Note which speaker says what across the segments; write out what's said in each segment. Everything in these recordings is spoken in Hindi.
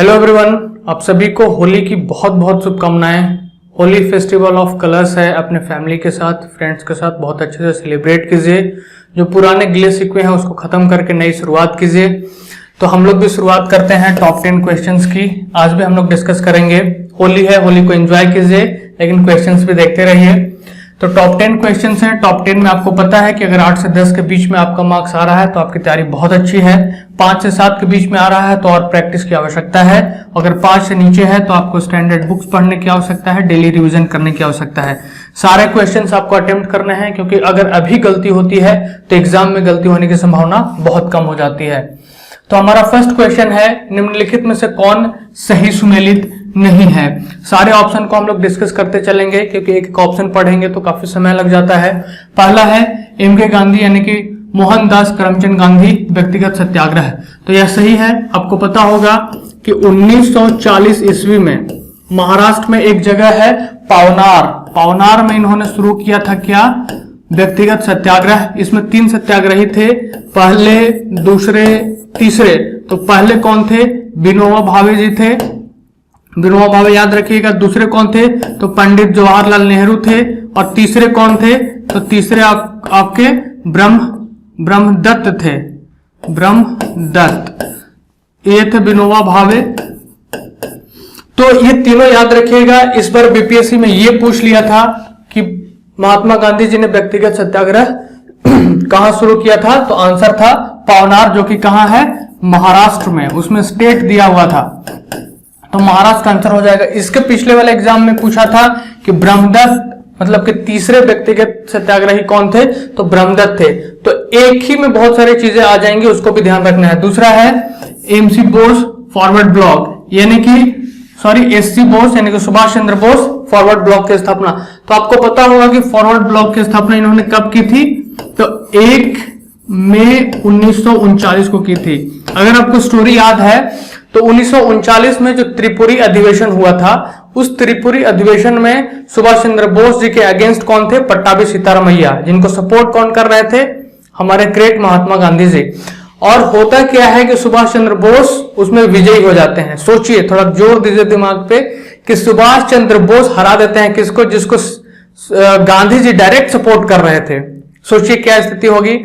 Speaker 1: हेलो एवरीवन, आप सभी को होली की बहुत बहुत शुभकामनाएं। होली फेस्टिवल ऑफ कलर्स है, अपने फैमिली के साथ, फ्रेंड्स के साथ बहुत अच्छे से सेलिब्रेट कीजिए। जो पुराने गिले शिकवे हैं उसको खत्म करके नई शुरुआत कीजिए। तो हम लोग भी शुरुआत करते हैं टॉप 10 क्वेश्चंस की। आज भी हम लोग डिस्कस करेंगे। होली है, होली को एंजॉय कीजिए, लेकिन क्वेश्चंस भी देखते रहिए। तो टॉप 10 क्वेश्चंस हैं। टॉप 10 में आपको पता है कि अगर 8 से 10 के बीच में आपका मार्क्स आ रहा है तो आपकी तैयारी बहुत अच्छी है। 5 से 7 के बीच में आ रहा है तो और प्रैक्टिस की आवश्यकता है। अगर 5 से नीचे है तो आपको स्टैंडर्ड बुक्स पढ़ने की आवश्यकता है, डेली रिवीजन करने की आवश्यकता है। सारे क्वेश्चंस आपको अटेम्प्ट करने हैं, क्योंकि अगर अभी गलती होती है तो एग्जाम में गलती होने की संभावना बहुत कम हो जाती है। तो हमारा फर्स्ट क्वेश्चन है, निम्नलिखित में से कौन सही सुमेलित नहीं है। सारे ऑप्शन को हम लोग डिस्कस करते चलेंगे, क्योंकि एक एक ऑप्शन पढ़ेंगे तो काफी समय लग जाता है। पहला है एम.के. गांधी यानी कि मोहनदास करमचंद गांधी व्यक्तिगत सत्याग्रह। तो यह सही है। आपको पता होगा कि 1940 ईस्वी में महाराष्ट्र में एक जगह है पावनार में इन्होंने शुरू किया था क्या, व्यक्तिगत सत्याग्रह। इसमें 3 सत्याग्रही थे, पहले, दूसरे, तीसरे। तो पहले कौन थे? विनोबा भावे जी थे, विनोबा भावे याद रखिएगा। दूसरे कौन थे? तो पंडित जवाहरलाल नेहरू थे। और तीसरे कौन थे? तो तीसरे आपके ब्रह्मदत्त थे, ब्रह्मदत्त। ये थे विनोबा भावे। तो ये तीनों याद रखिएगा। इस बार बीपीएससी में ये पूछ लिया था कि महात्मा गांधी जी ने व्यक्तिगत सत्याग्रह कहां शुरू किया था, तो आंसर था पावनार, जो कि कहां है? महाराष्ट्र में। उसमें स्टेट दिया हुआ था, तो महाराष्ट्र आंसर हो जाएगा। इसके पिछले वाले एग्जाम में पूछा था कि ब्रह्मदत्त मतलब कि तीसरे व्यक्तिगत सत्याग्रही कौन थे, तो ब्रह्मदत्त थे। तो एक ही में बहुत सारी चीजें आ जाएंगी, उसको भी ध्यान रखना है। दूसरा है एमसी बोस फॉरवर्ड ब्लॉक, यानी कि एससी बोस यानी कि सुभाष चंद्र बोस फॉरवर्ड ब्लॉक की स्थापना। तो आपको पता होगा कि फॉरवर्ड ब्लॉक की स्थापना इन्होंने कब की थी, तो 1 मई 1939 को की थी। अगर आपको स्टोरी याद है तो 1939 में जो त्रिपुरी अधिवेशन हुआ था, उस त्रिपुरी अधिवेशन में सुभाष चंद्र बोस जी के अगेंस्ट कौन थे? पट्टाभी सीतारामैया, जिनको सपोर्ट कौन कर रहे थे? हमारे ग्रेट महात्मा गांधी जी। और होता क्या है कि सुभाष चंद्र बोस उसमें विजयी हो जाते हैं। सोचिए, थोड़ा जोर दीजिए दिमाग पे कि सुभाष चंद्र बोस हरा देते हैं किसको? जिसको गांधी जी डायरेक्ट सपोर्ट कर रहे थे। सोचिए क्या स्थिति होगी।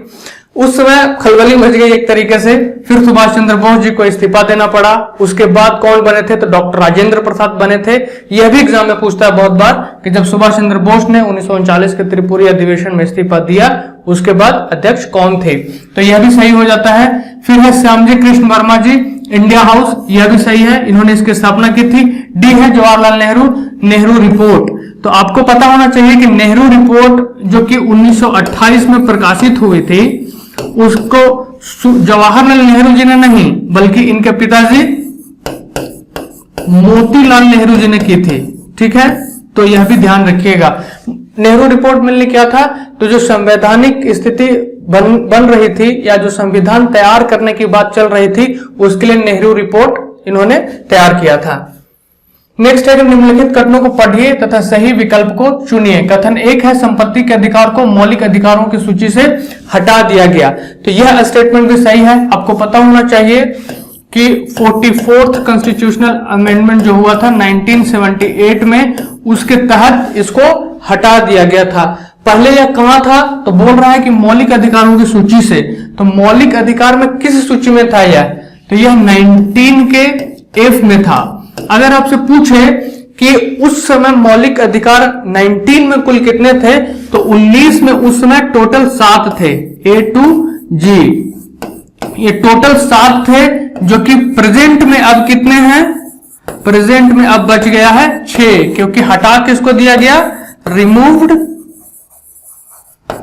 Speaker 1: उस समय खलबली मच गई एक तरीके से। फिर सुभाष चंद्र बोस जी को इस्तीफा देना पड़ा। उसके बाद कौन बने थे? तो डॉक्टर राजेंद्र प्रसाद बने थे। यह भी एग्जाम में पूछता है बहुत बार कि जब सुभाष चंद्र बोस ने 1939 के त्रिपुरी अधिवेशन में इस्तीफा दिया, उसके बाद अध्यक्ष कौन थे? तो यह भी सही हो जाता है। फिर है श्यामजी कृष्ण वर्मा जी, इंडिया हाउस, यह भी सही है, इन्होंने इसकी स्थापना की थी। डी है जवाहरलाल नेहरू रिपोर्ट। तो आपको पता होना चाहिए कि नेहरू रिपोर्ट जो कि 1928 में प्रकाशित हुई थी, उसको जवाहरलाल नेहरू जी ने नहीं, बल्कि इनके पिताजी मोतीलाल नेहरू जी ने की थी। ठीक है, तो यह भी ध्यान रखिएगा। नेहरू रिपोर्ट मिलने क्या था? तो जो संवैधानिक स्थिति बन रही थी, या जो संविधान तैयार करने की बात चल रही थी, उसके लिए नेहरू रिपोर्ट इन्होंने तैयार किया था। नेक्स्ट है, निम्नलिखित कथनों को पढ़िए तथा सही विकल्प को चुनिए। कथन 1 है, संपत्ति के अधिकार को मौलिक अधिकारों की सूची से हटा दिया गया। तो यह स्टेटमेंट भी सही है। आपको पता होना चाहिए कि 44th कॉन्स्टिट्यूशनल अमेंडमेंट जो हुआ था 1978 में, उसके तहत इसको हटा दिया गया था। पहले यह कहां था? तो बोल रहा है कि मौलिक अधिकारों की सूची से। तो मौलिक अधिकार में किस सूची में था यह? तो यह 19 के F में था। अगर आपसे पूछे कि उस समय मौलिक अधिकार 19 में कुल कितने थे, तो 19 में उस समय टोटल 7 थे, A to G। ये टोटल 7 थे, जो कि प्रेजेंट में अब कितने हैं? प्रेजेंट में अब बच गया है 6, क्योंकि हटा किसको दिया गया? रिमूव्ड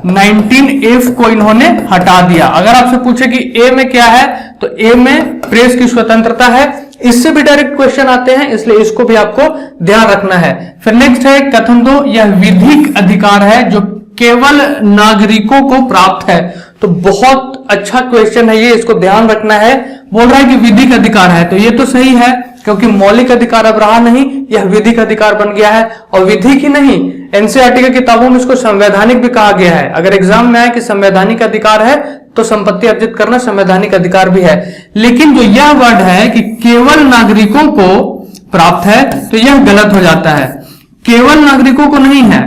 Speaker 1: 19F को इन्होंने हटा दिया। अगर आपसे पूछे कि ए में क्या है, तो ए में प्रेस की स्वतंत्रता है। इससे भी डायरेक्ट क्वेश्चन आते हैं, इसलिए इसको भी आपको ध्यान रखना है। फिर नेक्स्ट है कथन 2, यह विधिक अधिकार है जो केवल नागरिकों को प्राप्त है। तो बहुत अच्छा क्वेश्चन है ये, इसको ध्यान रखना है। बोल रहा है कि विधिक अधिकार है, तो ये तो सही है क्योंकि मौलिक अधिकार अब रहा नहीं, यह विधिक अधिकार बन गया है। और विधिक ही नहीं, एनसीईआरटी की किताबों में इसको संवैधानिक भी कहा गया है। अगर एग्जाम में आए कि संवैधानिक अधिकार है तो संपत्ति अर्जित करना संवैधानिक अधिकार भी है। लेकिन जो यह वर्ड है कि केवल नागरिकों को प्राप्त है, तो यह गलत हो जाता है। केवल नागरिकों को नहीं है।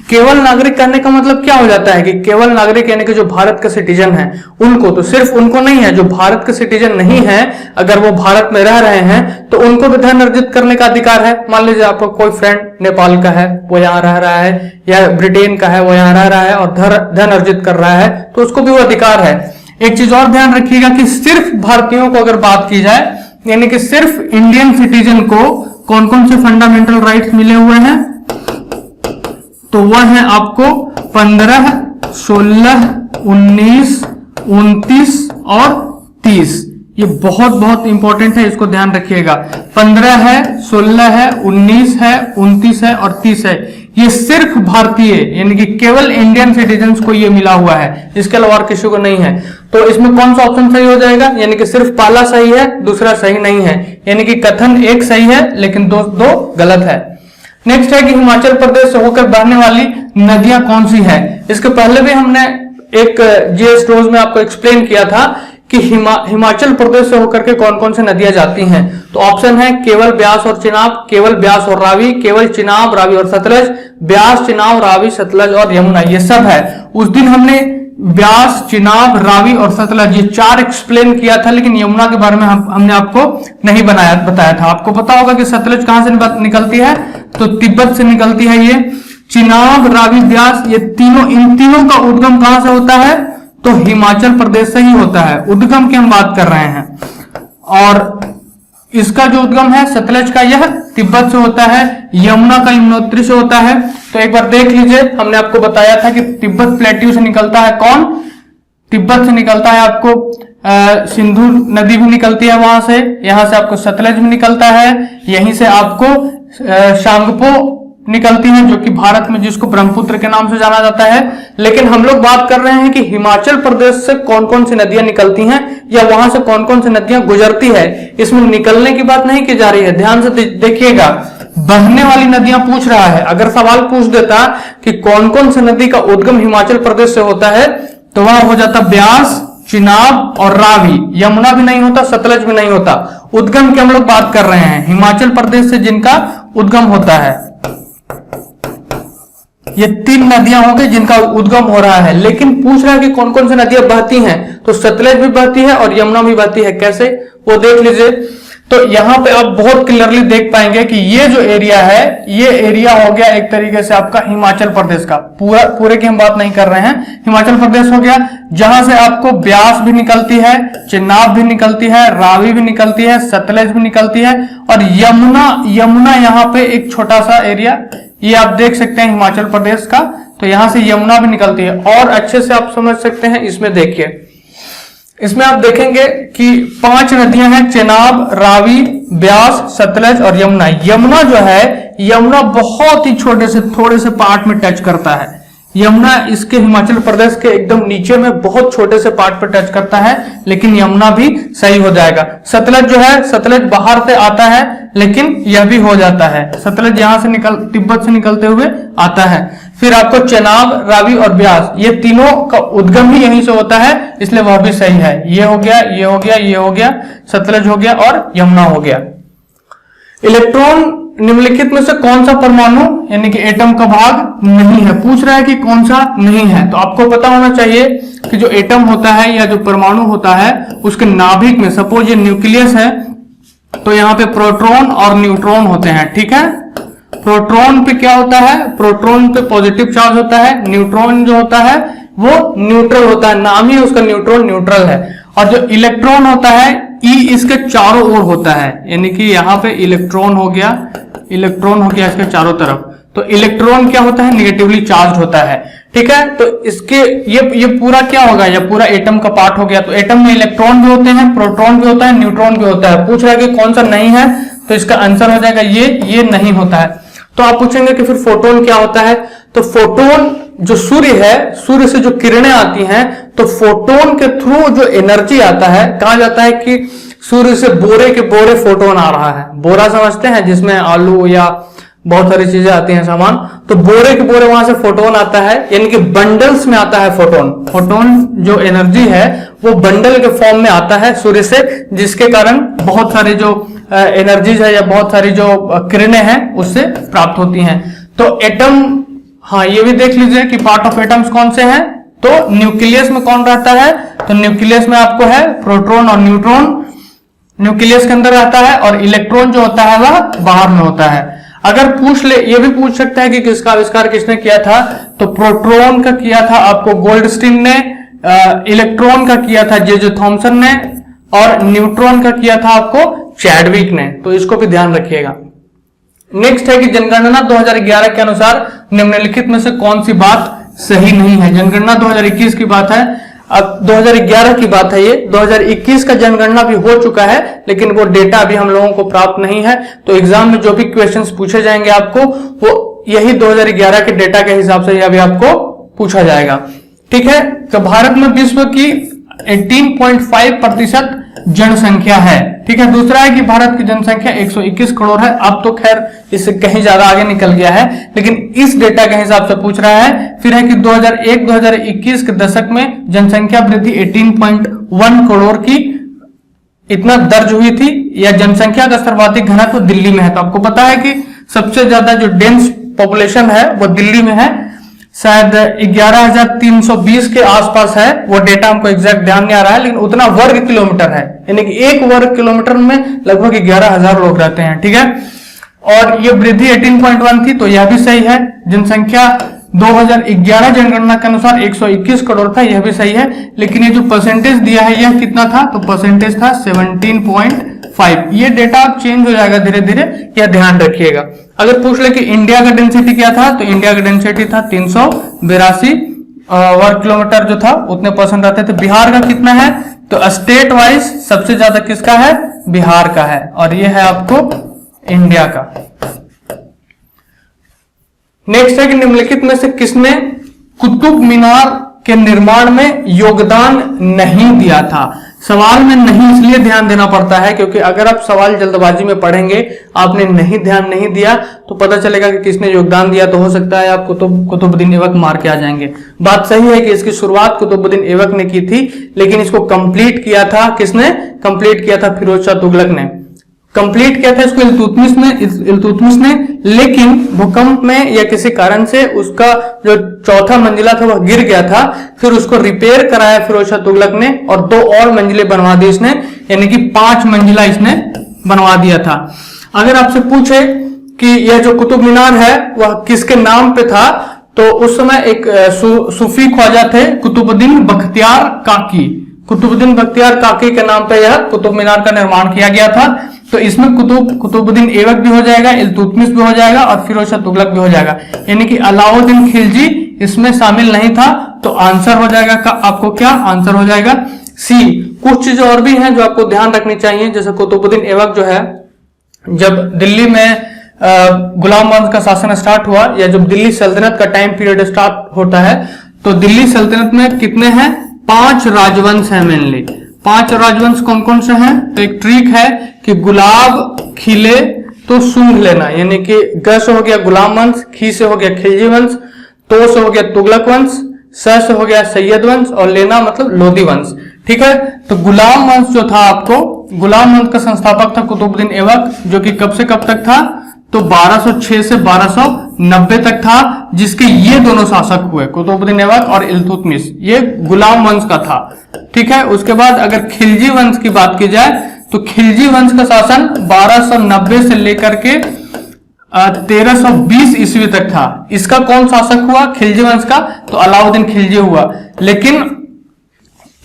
Speaker 1: केवल नागरिक कहने का मतलब क्या हो जाता है कि केवल नागरिक यानी कि जो भारत के सिटीजन हैं उनको, तो सिर्फ उनको नहीं है, जो भारत के सिटीजन नहीं है अगर वो भारत में रह रहे हैं तो उनको भी धन अर्जित करने का अधिकार है। मान लीजिए आपका कोई फ्रेंड नेपाल का है, वो यहाँ रह रहा है, या ब्रिटेन का है, वो यहाँ रह रहा है और धन अर्जित कर रहा है, तो उसको भी वो अधिकार है। एक चीज और ध्यान रखिएगा कि सिर्फ भारतीयों को अगर बात की जाए, यानी कि सिर्फ इंडियन सिटीजन को कौन कौन से फंडामेंटल राइट्स मिले हुए हैं, तो वह है आपको 15, 16, 19, 29 और 30। ये बहुत बहुत इंपॉर्टेंट है, इसको ध्यान रखिएगा। 15 है, 16 है, 19 है, 29 है और 30 है। ये सिर्फ भारतीय यानी कि केवल इंडियन सिटीजन्स को ये मिला हुआ है, इसके अलावा और किसी को नहीं है। तो इसमें कौन सा ऑप्शन सही हो जाएगा, यानी कि सिर्फ पहला सही है, दूसरा सही नहीं है, यानी कि कथन एक सही है लेकिन दो गलत है। नेक्स्ट है कि हिमाचल प्रदेश से होकर बहने वाली नदियां कौन सी है। इसके पहले भी हमने एक जीएस रोज में आपको एक्सप्लेन किया था कि हिमाचल प्रदेश से होकर के कौन कौन सी नदियां जाती हैं। तो ऑप्शन है केवल ब्यास और चिनाब, केवल ब्यास और रावी, केवल चिनाब, रावी और सतलज, ब्यास, चिनाब, रावी, सतलज और यमुना, ये सब है। उस दिन हमने ब्यास, चिनाब, रावी और सतलज ये 4 एक्सप्लेन किया था, लेकिन यमुना के बारे में हमने आपको नहीं बताया था। आपको पता होगा कि सतलज कहां से निकलती है, तो तिब्बत से निकलती है। ये चिनाब, रावी, ब्यास, ये तीनों, इन तीनों का उद्गम कहां से होता है, तो हिमाचल प्रदेश से ही होता है। उद्गम की हम बात कर रहे हैं, और इसका जो उद्गम है सतलज का, यह तिब्बत से होता है, यमुना का यमुनोत्री से होता है। तो एक बार देख लीजिए, हमने आपको बताया था कि तिब्बत प्लेट्यू से निकलता है कौन, तिब्बत से निकलता है आपको सिंधु नदी भी निकलती है वहां से, यहां से आपको सतलज भी निकलता है, यहीं से आपको शांगपो निकलती है जो कि भारत में जिसको ब्रह्मपुत्र के नाम से जाना जाता है। लेकिन हम लोग बात कर रहे हैं कि हिमाचल प्रदेश से कौन कौन सी नदियां निकलती हैं या वहां से कौन कौन सी नदियां गुजरती है। इसमें निकलने की बात नहीं की जा रही है, ध्यान से देखिएगा। बहने वाली नदियां पूछ रहा है। अगर सवाल पूछ देता कि कौन कौन सी नदी का उद्गम हिमाचल प्रदेश से होता है, तो वहां हो जाता ब्यास, चिनाब और रावी। यमुना भी नहीं होता, सतलज भी नहीं होता। उद्गम की हम लोग बात कर रहे हैं हिमाचल प्रदेश से जिनका उद्गम होता है। ये 3 नदियां हो गई जिनका उद्गम हो रहा है, लेकिन पूछ रहा है कि कौन कौन सी नदियां बहती हैं, तो सतलज भी बहती है और यमुना भी बहती है। कैसे, वो देख लीजिए। तो यहां पे आप बहुत क्लियरली देख पाएंगे कि ये जो एरिया है, ये एरिया हो गया एक तरीके से आपका हिमाचल प्रदेश का। पूरे की हम बात नहीं कर रहे हैं, हिमाचल प्रदेश हो गया, जहां से आपको ब्यास भी निकलती है, चिनाब भी निकलती है, रावी भी निकलती है, सतलज भी निकलती है, और यमुना यहाँ पे एक छोटा सा एरिया ये आप देख सकते हैं हिमाचल प्रदेश का। तो यहां से यमुना भी निकलती है। और अच्छे से आप समझ सकते हैं, इसमें देखिए, इसमें आप देखेंगे कि 5 नदियां हैं, चिनाब, रावी, ब्यास, सतलज और यमुना। यमुना जो है, यमुना बहुत ही थोड़े से पार्ट में टच करता है। यमुना इसके हिमाचल प्रदेश के एकदम नीचे में बहुत छोटे से पार्ट पर टच करता है, लेकिन यमुना भी सही हो जाएगा। सतलज जो है, सतलज बाहर से आता है, लेकिन यह भी हो जाता है। सतलज यहां से तिब्बत से निकलते हुए आता है। फिर आपको चिनाब, रावी और ब्यास, ये तीनों का उद्गम ही यहीं से होता है, इसलिए वह भी सही है। ये हो गया, ये हो गया, ये हो गया, सतलज हो गया और यमुना हो गया। इलेक्ट्रॉन निम्नलिखित में से कौन सा परमाणु यानी कि एटम का भाग नहीं है, पूछ रहा है कि कौन सा नहीं है। तो आपको पता होना चाहिए कि जो एटम होता है या जो परमाणु होता है, उसके नाभिक में, सपोज ये न्यूक्लियस है, तो यहाँ पे प्रोटॉन और न्यूट्रॉन होते हैं, ठीक है। प्रोटॉन पे क्या होता है, प्रोटॉन पे पॉजिटिव चार्ज होता है, न्यूट्रॉन जो होता है वो न्यूट्रल होता है, नाम ही उसका न्यूट्रॉन न्यूट्रल है। और जो इलेक्ट्रॉन होता है, ई इसके चारों ओर होता है, यानी कि यहाँ पे इलेक्ट्रॉन हो गया इसके चारों तरफ। तो इलेक्ट्रॉन क्या होता है, निगेटिवली चार्ज होता है, ठीक है। तो इसके ये पूरा क्या होगा, ये पूरा एटम का पार्ट हो गया। तो एटम में इलेक्ट्रॉन भी होते हैं, प्रोटॉन भी होता है, न्यूट्रॉन भी होता है। पूछ रहा है कि कौन सा नहीं है, तो इसका आंसर हो जाएगा ये नहीं होता है। तो आप पूछेंगे कि फिर फोटोन क्या होता है, तो फोटोन जो सूर्य है, सूर्य से जो किरणें आती हैं, तो फोटोन के थ्रू जो एनर्जी आता है, कहा जाता है कि सूर्य से बोरे के बोरे फोटोन आ रहा है। बोरा समझते हैं, जिसमें आलू या बहुत सारी चीजें आती हैं सामान, तो बोरे के बोरे वहां से फोटोन आता है, यानी कि बंडल्स में आता है फोटोन। फोटोन जो एनर्जी है वो बंडल के फॉर्म में आता है सूर्य से, जिसके कारण बहुत सारी जो एनर्जीज है या बहुत सारी जो किरणें हैं उससे प्राप्त होती हैं। तो एटम, हाँ ये भी देख लीजिए कि पार्ट ऑफ एटम्स कौन से हैं। तो न्यूक्लियस में कौन रहता है, तो न्यूक्लियस में आपको है प्रोटॉन और न्यूट्रॉन न्यूक्लियस के अंदर रहता है, और इलेक्ट्रॉन जो होता है वह बाहर में होता है। अगर पूछ ले, ये भी पूछ सकता है कि किसका आविष्कार किसने किया था, तो प्रोटॉन का किया था आपको गोल्डस्टीन ने, इलेक्ट्रॉन का किया था जे थॉमसन ने, और न्यूट्रॉन का किया था आपको चैडविक ने। तो इसको भी ध्यान रखिएगा। नेक्स्ट है कि जनगणना 2011 के अनुसार निम्नलिखित में से कौन सी बात सही नहीं है। जनगणना 2021 की बात है, अब 2011 की बात है ये। 2021 का जनगणना भी हो चुका है, लेकिन वो डेटा अभी हम लोगों को प्राप्त नहीं है। तो एग्जाम में जो भी क्वेश्चंस पूछे जाएंगे आपको, वो यही 2011 के डेटा के हिसाब से अभी आपको पूछा जाएगा। ठीक है, तो भारत में विश्व की 18.5% जनसंख्या है। ठीक है, दूसरा है कि भारत की जनसंख्या 121 करोड़ है। अब तो खैर इससे कहीं ज्यादा आगे निकल गया है, लेकिन इस डेटा के हिसाब से पूछ रहा है। फिर है कि 2001-2021 के दशक में जनसंख्या वृद्धि 18.1 करोड़ की इतना दर्ज हुई थी, या जनसंख्या का सर्वाधिक घनत्व दिल्ली में है। तो आपको पता है कि सबसे ज्यादा जो डेंस पॉपुलेशन है वो दिल्ली में है, शायद 11,320 के आसपास है। वो डेटा हमको एग्जैक्ट ध्यान नहीं आ रहा है, लेकिन उतना वर्ग किलोमीटर है, यानी कि एक वर्ग किलोमीटर में लगभग 11,000 लोग रहते हैं। ठीक है, और ये वृद्धि 18.1 थी, तो यह भी सही है। जनसंख्या 2011 जनगणना के अनुसार 121 करोड़ था, यह भी सही है। लेकिन ये जो परसेंटेज दिया है यह कितना था, तो परसेंटेज था 17.5। ये डेटा अब चेंज हो जाएगा धीरे धीरे, यह ध्यान रखिएगा। अगर पूछ ले कि इंडिया का डेंसिटी क्या था, तो इंडिया का डेंसिटी था 382 वर्ग किलोमीटर जो था, उतने परसेंट रहते थे। बिहार का कितना है, तो स्टेट वाइज सबसे ज्यादा किसका है, बिहार का है, और ये है आपको इंडिया का। नेक्स्ट है कि निम्नलिखित में से किसने कुतुब मीनार के निर्माण में योगदान नहीं दिया था। सवाल में नहीं इसलिए ध्यान देना पड़ता है क्योंकि अगर आप सवाल जल्दबाजी में पढ़ेंगे, आपने ध्यान नहीं दिया, तो पता चलेगा कि किसने योगदान दिया, तो हो सकता है आप कुतुबुद्दीन ऐबक मार के आ जाएंगे। बात सही है कि इसकी शुरुआत कुतुबुद्दीन ऐबक ने की थी, लेकिन इसको कंप्लीट किया था किसने, कंप्लीट किया था फिरोज शाह तुगलक ने। कंप्लीट किया था इसको इल्तुतमिश ने, लेकिन भूकंप में या किसी कारण से उसका जो चौथा मंजिला था वह गिर गया था। फिर उसको रिपेयर कराया फिरोज शाह तुगलक ने, और 2 और मंजिलें बनवा दी इसने, यानी कि 5 मंजिला इसने बनवा दिया था। अगर आपसे पूछे कि यह जो कुतुब मीनार है वह किसके नाम पे था, तो उस समय एक सूफी ख्वाजा थे कुतुबुद्दीन बख्तियार काकी। कुतुबुद्दीन बख्तियार काकी के नाम पे यह कुतुब मीनार का निर्माण किया गया था। तो इसमें कुतुबुद्दीन ऐबक भी हो जाएगा, इल्तुतमिश भी हो जाएगा, और फिरोज शाह तुगलक भी हो जाएगा, यानी कि अलाउद्दीन खिलजी इसमें शामिल नहीं था। तो आंसर हो जाएगा आपको क्या, आंसर हो जाएगा सी। कुछ चीजें और भी हैं जो आपको ध्यान रखनी चाहिए, जैसे कुतुबुद्दीन ऐबक जो है, जब दिल्ली में गुलाम वंश का शासन स्टार्ट हुआ, या जब दिल्ली सल्तनत का टाइम पीरियड स्टार्ट होता है, तो दिल्ली सल्तनत में कितने हैं, 5 राजवंश हैं मेनली। 5 राजवंश कौन कौन से हैं, तो एक ट्रिक है कि गुलाब खिले तो सूंघ लेना, यानी कि ग से हो गया गुलाम वंश, खी से हो गया खिलजी वंश, तो से हो गया तुगलक वंश, स से हो गया सैयद वंश, और लेना मतलब लोधी वंश। ठीक है, तो गुलाम वंश जो था आपको, गुलाम वंश का संस्थापक था कुतुबुद्दीन ऐबक, जो कि कब से कब तक था, तो 1206 से 1290 तक था, जिसके ये दोनों शासक हुए, कुतुबुद्दीन ऐबक और इल्तुतमिश, ये गुलाम वंश का था। ठीक है, उसके बाद अगर खिलजी वंश की बात की जाए, तो खिलजी वंश का शासन 1290 से लेकर के 1320 ईस्वी तक था। इसका कौन शासक हुआ, खिलजी वंश का, तो अलाउद्दीन खिलजी हुआ। लेकिन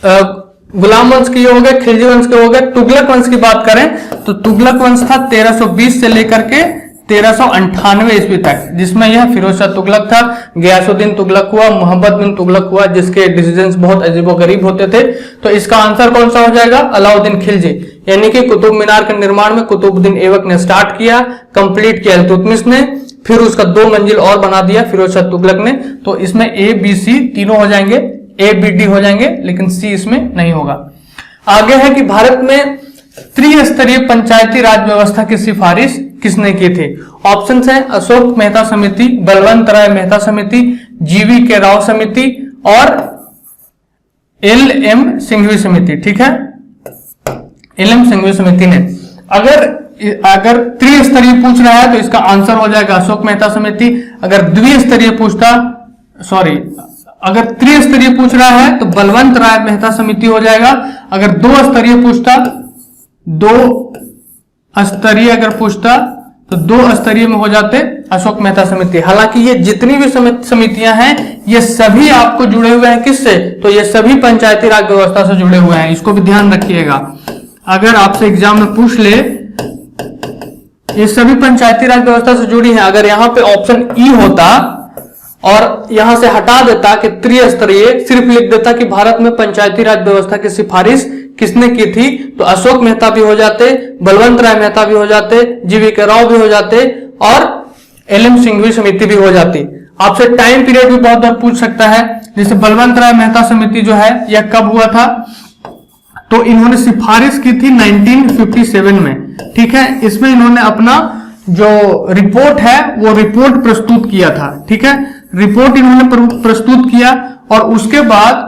Speaker 1: गुलाम वंश के हो गए, खिलजी वंश के हो गए। तुगलक वंश की बात करें तो तुगलक वंश था 1320 से लेकर के 1398 ईस्वी तक, जिसमें यह फिरोज शाह तुगलक था, गयासुद्दीन तुगलक हुआ, मोहम्मद बिन तुगलक हुआ, जिसके डिसीजंस बहुत अजीबोगरीब होते थे। तो इसका आंसर कौन सा हो जाएगा, अलाउद्दीन खिलजी, यानी कि कुतुब मीनार के निर्माण में कुतुबुद्दीन ऐबक ने स्टार्ट किया, कंप्लीट किया इल्तुतमिश ने, फिर उसका 2 मंजिल और बना दिया फिरोज शाह तुगलक ने। तो इसमें ए बी सी तीनों हो जाएंगे, ए बी डी हो जाएंगे, लेकिन सी इसमें नहीं होगा। आगे है कि भारत में त्रिस्तरीय पंचायती राज व्यवस्था की सिफारिश किसने की थी? ऑप्शन है अशोक मेहता समिति, बलवंत राय मेहता समिति, जीवी के राव समिति और एल एम सिंघवी समिति। ठीक है, एल एम सिंघवी समिति ने। अगर त्रिस्तरीय पूछ रहा है तो इसका आंसर हो जाएगा अशोक मेहता समिति। अगर द्विस्तरीय पूछता, सॉरी, अगर त्रिस्तरीय पूछ रहा है तो बलवंत राय मेहता समिति हो जाएगा। अगर 2 स्तरीय पूछता, 2 स्तरीय अगर पूछता तो 2 स्तरीय में हो जाते अशोक मेहता समिति। हालांकि ये जितनी भी समितियां हैं ये सभी आपको जुड़े हुए हैं किससे? तो ये सभी पंचायती राज व्यवस्था से जुड़े हुए हैं, इसको भी ध्यान रखिएगा। अगर आपसे एग्जाम में पूछ ले ये सभी पंचायती राज व्यवस्था से जुड़ी है, अगर यहां पे ऑप्शन ई होता और यहां से हटा देता कि त्रिस्तरीय, सिर्फ लिख देता कि भारत में पंचायती राज व्यवस्था की सिफारिश किसने की थी, तो अशोक मेहता भी हो जाते, बलवंत राय मेहता भी हो जाते, जीवी के राव भी हो जाते और एल एम सिंघवी समिति भी हो जाती। आपसे टाइम पीरियड भी बहुत बार पूछ सकता है, जैसे बलवंत राय मेहता समिति जो है यह कब हुआ था, तो इन्होंने सिफारिश की थी 1957 में। ठीक है, इसमें इन्होंने अपना जो रिपोर्ट है वो रिपोर्ट प्रस्तुत किया था। ठीक है, रिपोर्ट इन्होंने प्रस्तुत किया और उसके बाद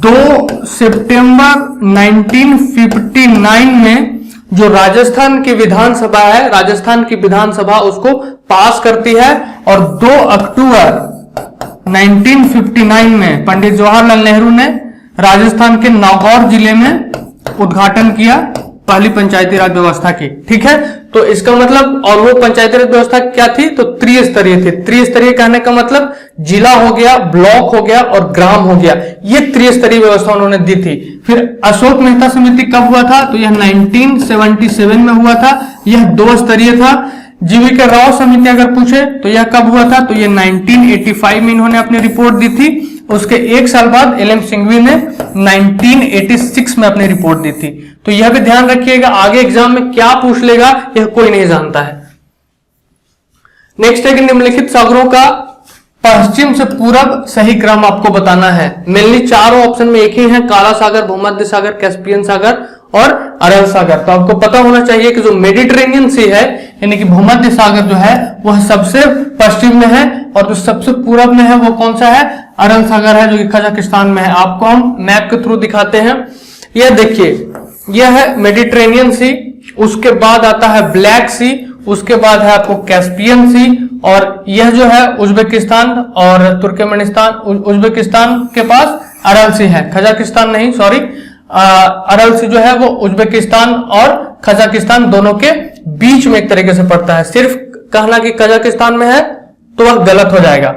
Speaker 1: 2 सितंबर 1959 में जो राजस्थान की विधानसभा है, राजस्थान की विधानसभा उसको पास करती है और 2 अक्टूबर 1959 में पंडित जवाहरलाल नेहरू ने राजस्थान के नागौर जिले में उद्घाटन किया पहली पंचायती राज व्यवस्था की। ठीक है, तो इसका मतलब, और वो पंचायती राज व्यवस्था क्या थी, तो त्रिस्तरीय थी। त्रिस्तरीय कहने का मतलब जिला हो गया, ब्लॉक हो गया और ग्राम हो गया, ये त्रिस्तरीय व्यवस्था उन्होंने दी थी। फिर अशोक मेहता समिति कब हुआ था, तो यह 1977 में हुआ था, यह 2 स्तरीय था। जीवी के राव समिति अगर पूछे तो यह कब हुआ था, तो यह 1985 में इन्होंने अपनी रिपोर्ट दी थी। उसके 1 साल बाद एल एम सिंघवी ने 1986 में अपनी रिपोर्ट दी थी। तो यह भी ध्यान रखिएगा, आगे एग्जाम में क्या पूछ लेगा यह कोई नहीं जानता है। नेक्स्ट है कि निम्नलिखित सागरों का पश्चिम से पूरब सही क्रम आपको बताना है। मेनली 4 ऑप्शन में एक ही है, काला सागर, भूमध्य सागर, कैस्पियन सागर और अरब सागर। तो आपको पता होना चाहिए कि जो मेडिटेरेनियन सी है, यानी कि भूमध्य सागर जो है वह सबसे पश्चिम में है और जो सबसे पूरब में है वो कौन सा है, अरब सागर है, जो कि कजाकिस्तान में है। आपको हम मैप के थ्रू दिखाते हैं। यह देखिए, यह है मेडिटेरेनियन सी, उसके बाद आता है ब्लैक सी, उसके बाद है आपको कैस्पियन सी, और यह जो है उज्बेकिस्तान और तुर्कमेनिस्तान, उज्बेकिस्तान के पास अरल सी है, कजाकिस्तान नहीं, सॉरी, अरल सी जो है वो उज्बेकिस्तान और कजाकिस्तान दोनों के बीच में एक तरीके से पड़ता है। सिर्फ कहना कि कजाकिस्तान में है तो वह गलत हो जाएगा।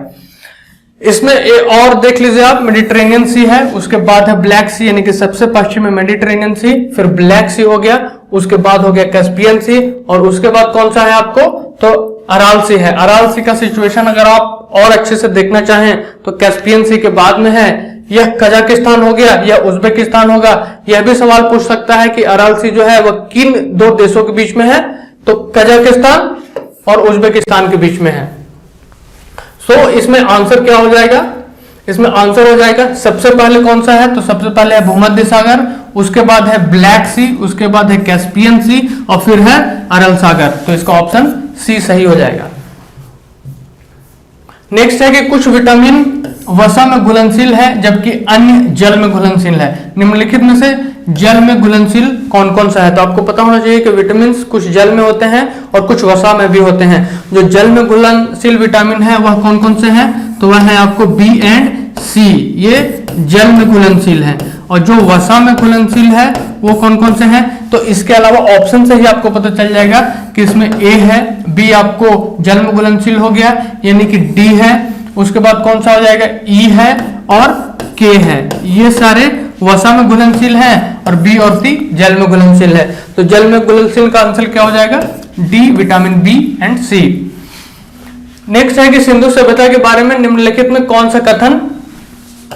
Speaker 1: इसमें और देख लीजिए आप, मेडिटेरेनियन सी है, उसके बाद है ब्लैक सी, यानी कि सबसे पश्चिम में मेडिटेरेनियन सी, फिर ब्लैक सी हो गया, उसके बाद हो गया कैस्पियन सी, और उसके बाद कौन सा है आपको, तो अराल सी है। अराल सी का सिचुएशन अगर आप और अच्छे से देखना चाहें तो कैस्पियन सी के बाद में है, यह कजाकिस्तान हो गया, यह उज्बेकिस्तान होगा। यह भी सवाल पूछ सकता है कि अराल सी जो है वह किन 2 देशों के बीच में है, तो कजाकिस्तान और उज्बेकिस्तान के बीच में है। तो इसमें आंसर क्या हो जाएगा, इसमें आंसर हो जाएगा सबसे पहले कौन सा है, तो सबसे पहले है भूमध्य सागर, उसके बाद है ब्लैक सी, उसके बाद है कैस्पियन सी और फिर है अरल सागर। तो इसका ऑप्शन सी सही हो जाएगा। नेक्स्ट है कि कुछ विटामिन वसा में घुलनशील है जबकि अन्य जल में घुलनशील है। निम्नलिखित में से जल में घुलनशील कौन कौन सा है, तो आपको पता होना चाहिए कि विटामिन कुछ जल में होते हैं और कुछ वसा में भी होते हैं। जो जल में घुलनशील विटामिन है वह कौन कौन से हैं, तो वह है आपको बी एंड सी, ये जल में घुलनशील है। और जो वसा में घुलनशील है वो कौन कौन से हैं, तो इसके अलावा ऑप्शन से ही आपको पता चल जाएगा कि इसमें ए है, बी आपको जल में घुलनशील हो गया यानी कि डी है, उसके बाद कौन सा हो जाएगा, ई है और के है। ये सारे वसा में घुलनशील है और बी और सी जल में घुलनशील है। तो जल में घुलनशील का आंसर क्या हो जाएगा, D, vitamin B and C. Next है कि सिंधु सभ्यता के बारे में निम्नलिखित में कौन सा कथन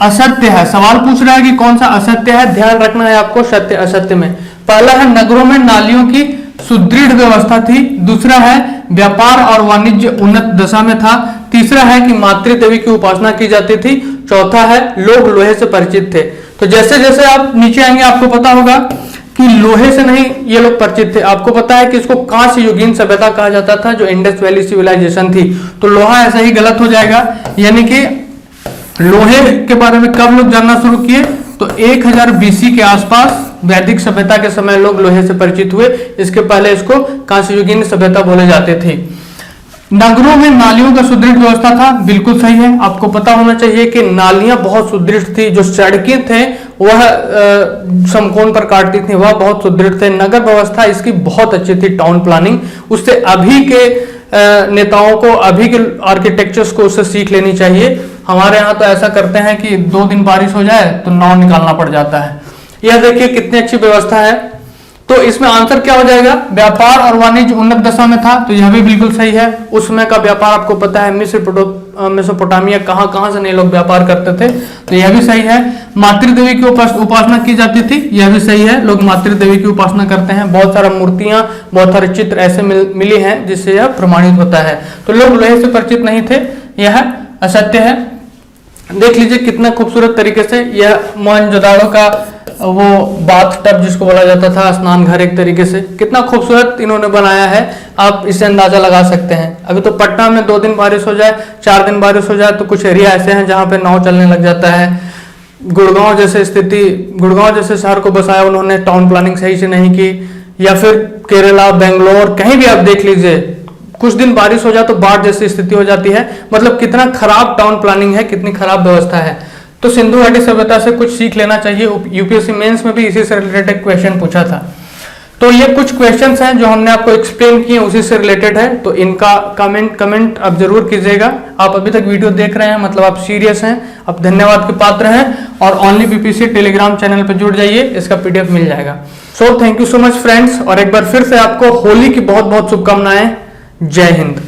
Speaker 1: असत्य है। सवाल पूछ रहा है कि कौन सा असत्य है, ध्यान रखना है आपको सत्य असत्य में। पहला है नगरों में नालियों की सुदृढ़ व्यवस्था थी। दूसरा है व्यापार और वाणिज्य उन्नत दशा में था। तीसरा है कि मातृ देवी की उपासना की जाती थी। चौथा है लोग लोहे से परिचित थे। तो जैसे जैसे आप नीचे आएंगे आपको पता होगा कि लोहे से नहीं ये लोग परिचित थे। आपको पता है कि इसको कांस्य युगीन सभ्यता कहा जाता था जो इंडस वैली सिविलाइजेशन थी। तो लोहा ऐसा ही गलत हो जाएगा, यानी कि लोहे के बारे में कब लोग जानना शुरू किए? तो 1000 BC के आसपास वैदिक सभ्यता के समय लोग लोहे से परिचित हुए। इसके पहले इसको कांस्य युगीन सभ्यता बोले जाते थे। नगरों में नालियों का सुदृढ़ व्यवस्था था, बिल्कुल सही है। आपको पता होना चाहिए कि नालियां बहुत सुदृढ़ थी, जो सड़कें थे वह समकोण पर काटती थी, वह बहुत सुदृढ़ थे। नगर व्यवस्था इसकी बहुत अच्छी थी, टाउन प्लानिंग। उससे अभी के नेताओं को, अभी के आर्किटेक्चर्स को उससे सीख लेनी चाहिए। हमारे यहाँ तो ऐसा करते हैं कि 2 दिन बारिश हो जाए तो नाव निकालना पड़ जाता है। यह देखिए कितनी अच्छी व्यवस्था है। तो इसमें आंसर क्या हो जाएगा? व्यापार और वाणिज्य उन्नत दशा में था, तो यह भी बिल्कुल सही है। उस समय का व्यापार आपको पता है, मेसोपोटामिया कहां से नहीं लोग व्यापार करते थे, तो यह भी सही है। मातृ देवी की उपासना की जाती थी, यह भी सही है। लोग मातृ देवी की उपासना करते हैं। बहुत सारा मूर्तियां, बहुत सारे चित्र ऐसे मिली हैं जिससे यह प्रमाणित होता है। तो लोग लोहे से परिचित नहीं थे, यह असत्य है। देख लीजिए कितना खूबसूरत तरीके से यह मोहनजोदाड़ो का वो बाथ टब जिसको बोला जाता था, स्नान घर, एक तरीके से कितना खूबसूरत इन्होंने बनाया है। आप इससे अंदाजा लगा सकते हैं। अभी तो पटना में 2 दिन बारिश हो जाए, 4 दिन बारिश हो जाए तो कुछ एरिया ऐसे हैं जहां पे नाव चलने लग जाता है। गुड़गांव जैसे स्थिति, गुड़गांव जैसे शहर को बसाया उन्होंने, टाउन प्लानिंग सही से नहीं की। या फिर केरला, बेंगलोर, कहीं भी आप देख लीजिए, कुछ दिन बारिश हो जाए तो बाढ़ जैसी स्थिति हो जाती है। मतलब कितना खराब टाउन प्लानिंग है, कितनी खराब व्यवस्था है। तो सिंधु घाटी सभ्यता से कुछ सीख लेना चाहिए। यूपीएससी मेंस में भी इसी से रिलेटेड क्वेश्चन पूछा था। तो ये कुछ क्वेश्चंस हैं जो हमने आपको एक्सप्लेन किए, उसी से रिलेटेड है। तो इनका कमेंट आप जरूर कीजिएगा। आप अभी तक वीडियो देख रहे हैं, मतलब आप सीरियस हैं, आप धन्यवाद के पात्र हैं। और ओनली बीपीसी टेलीग्राम चैनल पर जुड़ जाइए, इसका PDF मिल जाएगा। So thank you so much friends, और एक बार फिर से आपको होली की बहुत बहुत शुभकामनाएं। जय हिंद।